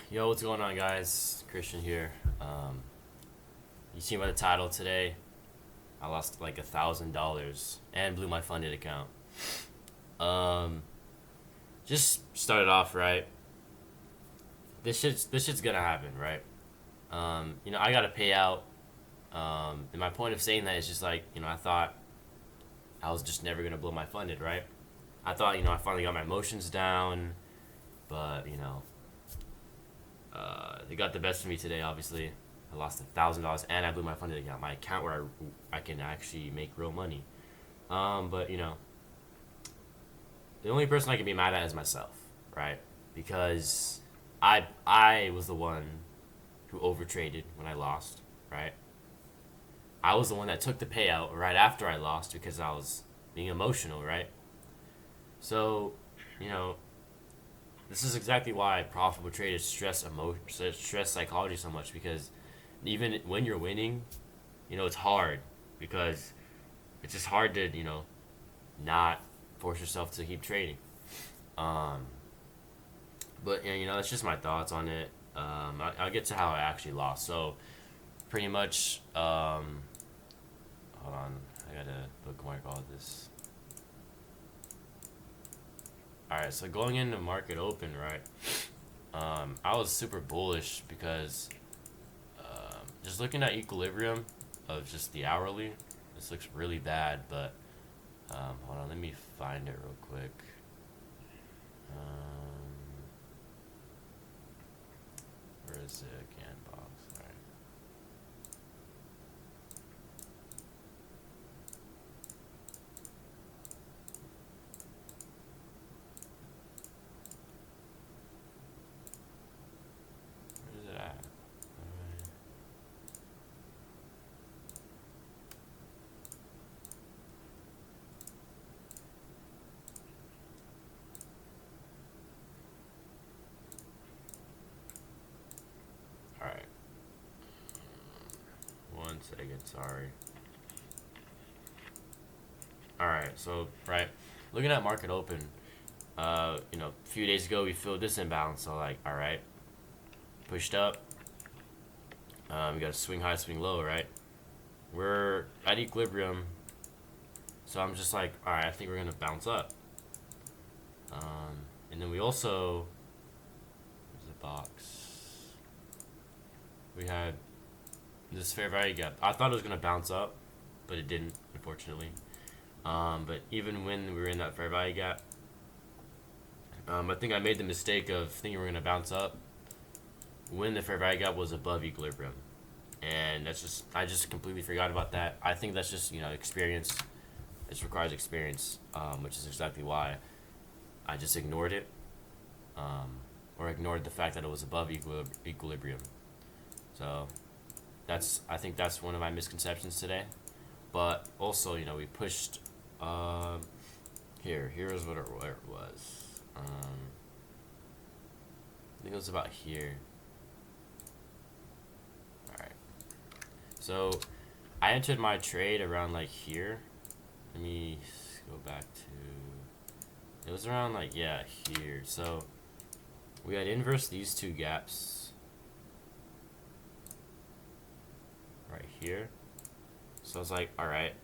Yo, what's going on, guys? Christian here. You see by the title today, I lost like $1,000 and blew my funded account. Um, just started off right. This shit's gonna happen, right? I gotta pay out. And my point of saying that is just like I thought I was just never gonna blow my funded, right? I thought I finally got my emotions down, but they got the best of me today. Obviously, I lost $1,000 and I blew my funded account, my account where I can actually make real money. But the only person I can be mad at is myself, right? Because I was the one who overtraded when I lost, right? I was the one that took the payout right after I lost because I was being emotional, right? So, you know, this is exactly why profitable traders stress psychology so much, because even when you're winning, it's hard because it's just hard to not force yourself to keep trading. Um, but that's just my thoughts on it. I'll get to how I actually lost. So pretty much, hold on, I gotta bookmark all this. All right, so going into market open, right? I was super bullish because just looking at equilibrium of just the hourly, this looks really bad. But hold on, let me find it real quick. Um, where is it again, box? All right. Where is it at? All right. 1 second. Sorry. All right. So right, looking at market open. A few days ago we filled this imbalance. So like, all right, pushed up. We got a swing high, swing low, right? We're at equilibrium, so I'm just like, all right, I think we're gonna bounce up. And then we also, there's a box. We had this fair value gap. I thought it was gonna bounce up, but it didn't, unfortunately. But even when we were in that fair value gap, I think I made the mistake of thinking we were gonna bounce up when the fair value gap was above equilibrium, and I just completely forgot about that. I think that's just experience. It requires experience, which is exactly why I just ignored it, or ignored the fact that it was above equilibrium. So I think that's one of my misconceptions today. But also, we pushed. Here's what it was. I think it was about here. All right. So I entered my trade around like here. Let me go back to. It was around like here. So we had inverse these two gaps right here. So I was like, all right,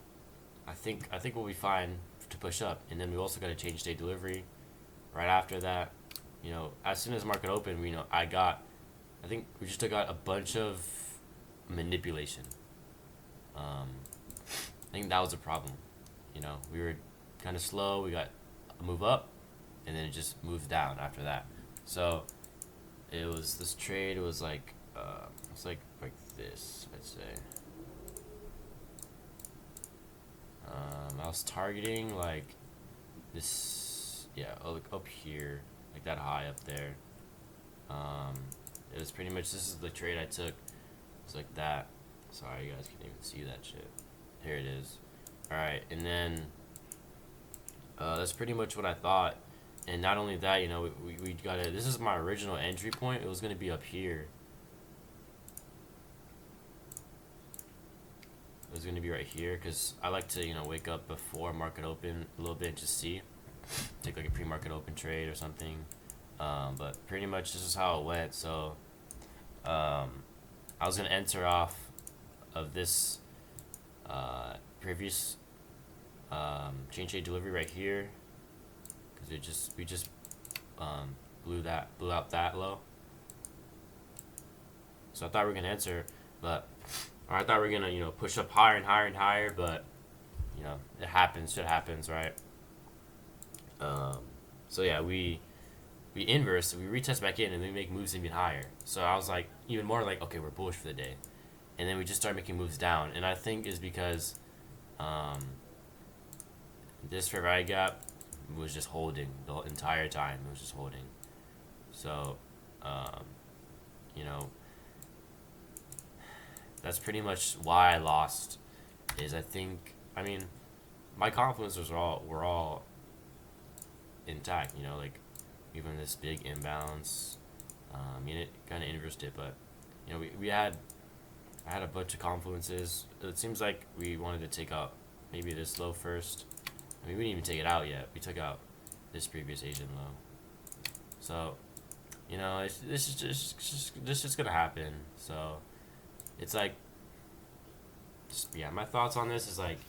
I think we'll be fine to push up. And then we also got to change day delivery right after that. As soon as market opened, I think we just got a bunch of manipulation. I think that was a problem. We were kind of slow. We got a move up, and then it just moved down after that. So it was this trade. It was like like this. I'd say. I was targeting like this. Yeah, like up here, like that high up there. Um, it was pretty much this is the trade I took. It's like that. Sorry, you guys can't even see that shit. Here it is. All right, and then that's pretty much what I thought. And not only that, we got it. This is my original entry point. It was gonna be up here. It was gonna be right here because I like to wake up before market open a little bit and just see, take like a pre-market open trade or something. But pretty much this is how it went. So I was gonna enter off of this previous chain trade delivery right here because we just blew out that low. So I thought we were gonna enter, but or I thought we were gonna push up higher and higher and higher, but it happens. Shit happens, right? So yeah, we inverse, we retest back in, and we make moves even higher. So I was like, even more like, okay, we're bullish for the day, and then we just start making moves down. And I think is because this fair value gap was just holding the entire time. It was just holding. So, you know, that's pretty much why I lost. Is I mean, my confidence were all intact. Like even this big imbalance, it kind of inversed it, but I had a bunch of confluences. It seems like we wanted to take out maybe this low first. I mean, we didn't even take it out yet. We took out this previous Asian low. So, this is just gonna happen. So, it's like, my thoughts on this is like,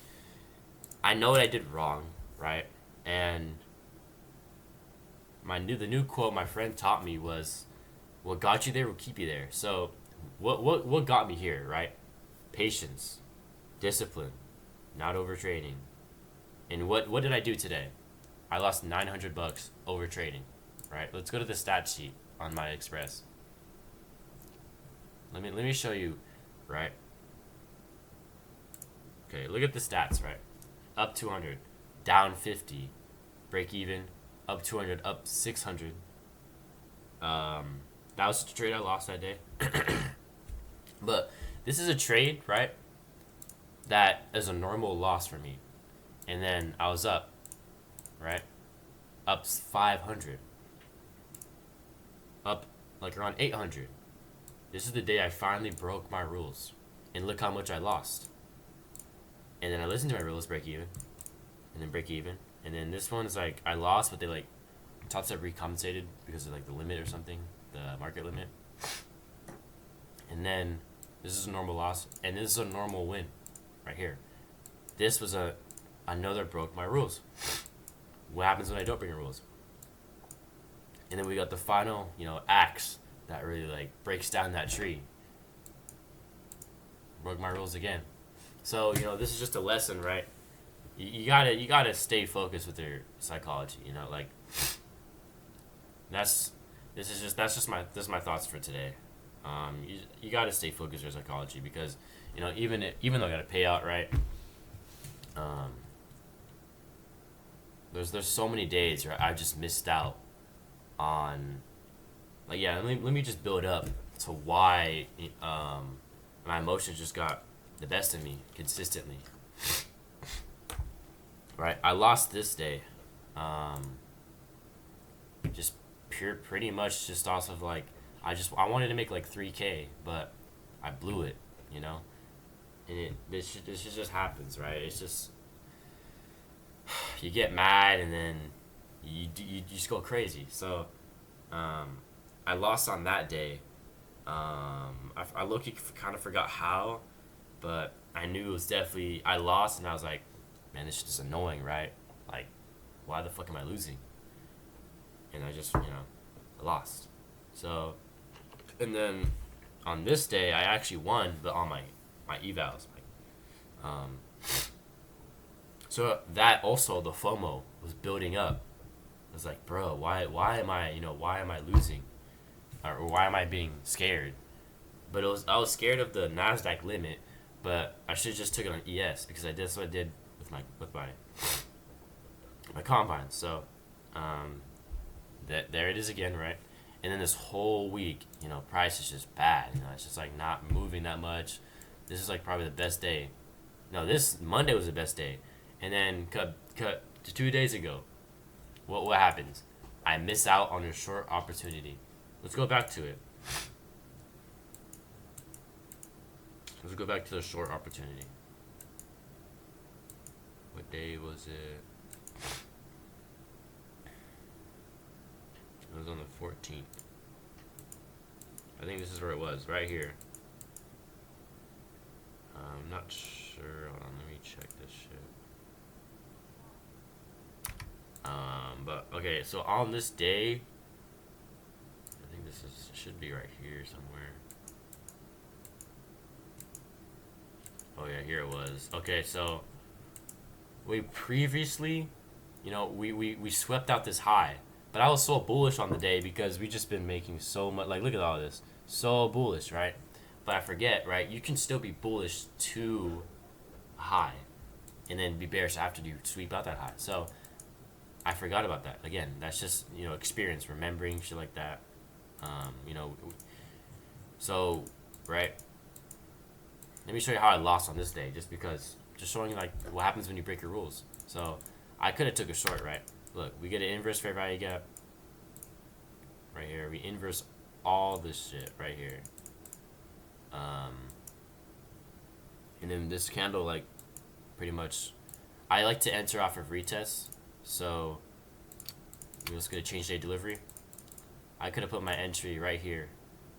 I know what I did wrong, right? And the new quote my friend taught me was, "What got you there will keep you there." So, what got me here, right? Patience, discipline, not overtrading. And what did I do today? I lost $900 over trading, right? Let's go to the stat sheet on my Express. Let me show you, right? Okay, look at the stats, right? Up 200, down 50, break even, up 200, up 600. That was the trade I lost that day. But this is a trade, right? That is a normal loss for me. And then I was up, right? Up 500. Up like around 800. This is the day I finally broke my rules. And look how much I lost. And then I listened to my rules, break even. And then break even. And then this one's like, I lost, but they like, top step recompensated because of like the limit or something. The market limit. And then this is a normal loss. And this is a normal win. Right here. This was another broke my rules. What happens when I don't break your rules? And then we got the final, axe that really like breaks down that tree. Broke my rules again. So, this is just a lesson, right? You gotta stay focused with your psychology, like that's just my thoughts for today. You gotta stay focused with your psychology because, even though I got a payout, right? There's so many days where I've just missed out on, like, let me just build up to why my emotions just got the best of me consistently. Right, I lost this day, just pretty much just off of like I wanted to make like 3K, but I blew it, and this just happens, right? It's just you get mad and then you just go crazy. So I lost on that day. I low-key kind of forgot how, but I knew it was definitely I lost, and I was like, man, this shit is annoying, right? Like, why the fuck am I losing? And I just, I lost. So, and then on this day, I actually won, but on my evals. So that also, the FOMO was building up. I was like, bro, why am I losing? Or why am I being scared? But I was scared of the NASDAQ limit, but I should have just took it on ES because that's what I did with my combine. So there it is again, right? And then this whole week, price is just bad. It's just like not moving that much. This is like probably the best day. No, this Monday was the best day. And then cut to 2 days ago. What happens? I miss out on a short opportunity. Let's go back to it. Let's go back to the short opportunity. What day was it? It was on the 14th. I think this is where it was, right here. I'm not sure. Hold on, let me check this shit. But okay, so on this day, I think this should be right here somewhere. Oh yeah, here it was. Okay, so we previously, you know, we swept out this high, but I was so bullish on the day because we just been making so much. Like, look at all this, so bullish, right? But I forget, right? You can still be bullish to high, and then be bearish after you sweep out that high. So I forgot about that. Again, that's just, you know, experience, remembering shit like that. You know, so right. Let me show you how I lost on this day, just showing you like what happens when you break your rules. So I could have took a short, right? Look, we get an inverse fair value gap right here. We inverse all this shit right here. And then this candle, like, pretty much, I like to enter off of retest. So we're just gonna change day delivery. I could have put my entry right here,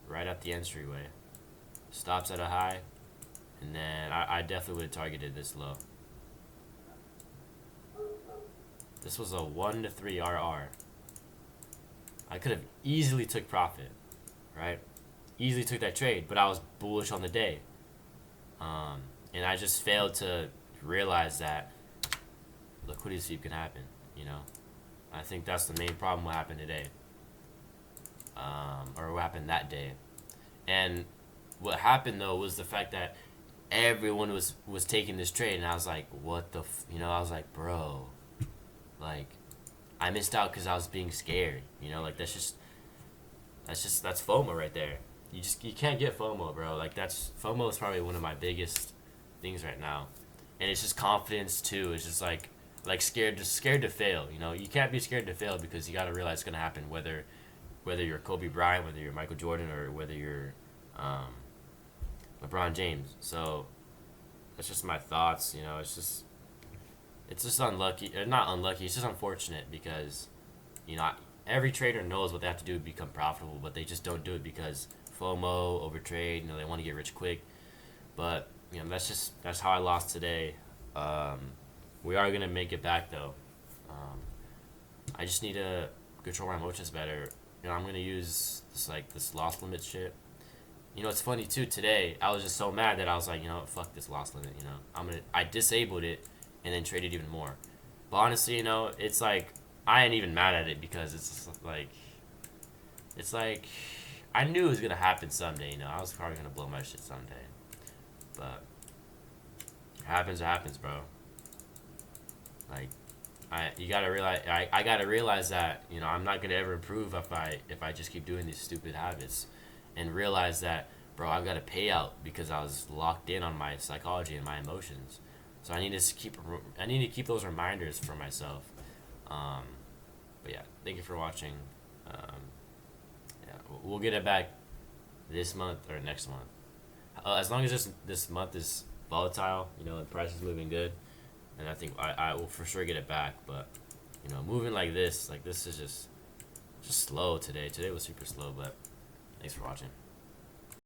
right at the entryway. Stops at a high, and then I definitely would have targeted this low. This was a 1 to 3 RR. I could have easily took profit, right? Easily took that trade, but I was bullish on the day. And I just failed to realize that liquidity sweep can happen, you know? I think that's the main problem what happened today. Or what happened that day. And what happened, though, was the fact that everyone was taking this trade, and I was like, what the you know, I was like, bro, like, I missed out because I was being scared, you know? Like, that's FOMO right there. You can't get FOMO, bro. Like, FOMO is probably one of my biggest things right now. And it's just confidence too. It's just like scared to fail, you know? You can't be scared to fail because you got to realize it's going to happen, whether you're Kobe Bryant, whether you're Michael Jordan, or whether you're LeBron James. So that's just my thoughts, you know? It's just unlucky, or not unlucky, it's just unfortunate because, you know, every trader knows what they have to do to become profitable, but they just don't do it because FOMO, overtrade, you know, they want to get rich quick. But, you know, that's how I lost today. We are going to make it back, though. I just need to control my emotions better. You know, I'm going to use this loss limit shit. You know, it's funny, too. Today, I was just so mad that I was like, you know what, fuck this loss limit, you know. I disabled it and then traded even more. But honestly, you know, it's like, I ain't even mad at it because it's like, I knew it was going to happen someday, you know. I was probably going to blow my shit someday. But it happens, bro. Like, you gotta realize, I gotta realize that, you know, I'm not gonna ever improve if I just keep doing these stupid habits, and realize that, bro, I've got to pay out because I was locked in on my psychology and my emotions. So I need to keep those reminders for myself. But yeah, thank you for watching. Yeah, we'll get it back this month or next month. As long as this month is volatile, you know, the price is moving good, and I think I will for sure get it back. But, you know, moving like this is just slow today. Today was super slow, but thanks for watching.